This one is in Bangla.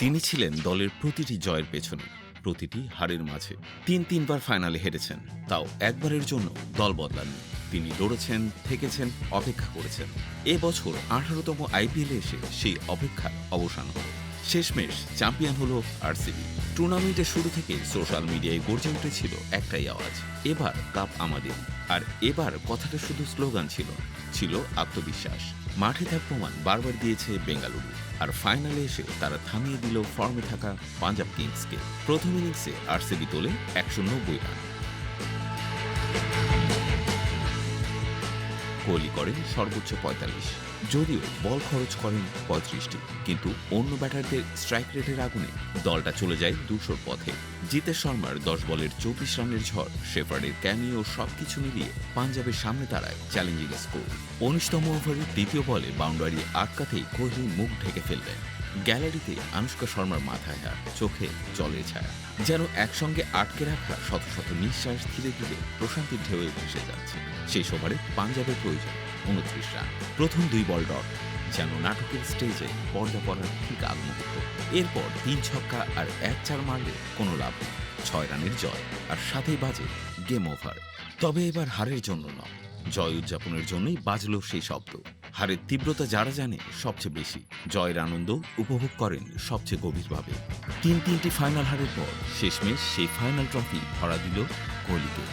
তিনি ছিলেন দলের প্রতিটি জয়ের পেছনে, প্রতিটি হারের মাঝে। তিনবার ফাইনালে হেরেছেন, তাও একবারের জন্য দল বদলাননি। তিনি লড়েছেন, থেকেছেন, অপেক্ষা করেছেন। এবছর 18তম আইপিএলে এসে সেই অপেক্ষার অবসান হল। শেষমেশ চ্যাম্পিয়ন হলো আরসিবি। টুর্নামেন্টের শুরু থেকে সোশ্যাল মিডিয়ায় গর্জে উঠেছিল একটাই আওয়াজ, এবার কাপ আমাদের। আর এবার কথাটা শুধু স্লোগান ছিল না, ছিল আত্মবিশ্বাস। মাঠে তার প্রমাণ বারবার দিয়েছে বেঙ্গালুরু। আর ফাইনালে এসে তারা থামিয়ে দিল ফর্মে থাকা পাঞ্জাব কিংসকে। প্রথম ইনিংসে আরসিবি তোলে 190 রান। কোহলি করেন সর্বোচ্চ 45, যদিও বল খরচ করেন 35টি, কিন্তু অন্য ব্যাটারদের স্ট্রাইক রেটের আগুনে দলটা চলে যায় 200-র পথে। জিতেশ শর্মার 10 বলের 24 রানের ঝড়, শেফার্ডের ক্যামিও সবকিছু মিলিয়ে পাঞ্জাবের সামনে দাঁড়ায় চ্যালেঞ্জিং স্কোর। 19তম ওভারের দ্বিতীয় বলে বাউন্ডারি আটকাতেই কোহলি মুখ ঢেকে ফেললেন। গ্যালারিতে আনুশকা শর্মার মাথায় হাত, চোখে জলের ছায়া, যেন একসঙ্গে আটকে রাখা শত শত নিঃশ্বাস ধীরে ধীরে প্রশান্তির ঢেউয়ে ভেসে যাচ্ছে। সেই ওভারে পাঞ্জাবের প্রয়োজন 29 রান। প্রথম 2 বল ডট, যেন নাটকের স্টেজে পর্দা পড়ার ঠিক আগ মুহূর্ত। এরপর 3 ছক্কা আর 1-4 মারলে কোনো লাভ নেই। 6 রানের জয়, আর সাথেই বাজে গেম ওভার। তবে এবার হারের জন্য নয়, জয় উদযাপনের জন্যই বাজল সেই শব্দ। হারের তীব্রতা যারা জানে সবচেয়ে বেশি, জয়ের আনন্দ উপভোগ করেন সবচেয়ে গভীরভাবে। তিনটি ফাইনাল হারের পর শেষমেশ সেই ফাইনাল ট্রফি ধরা দিল কোহলিকে।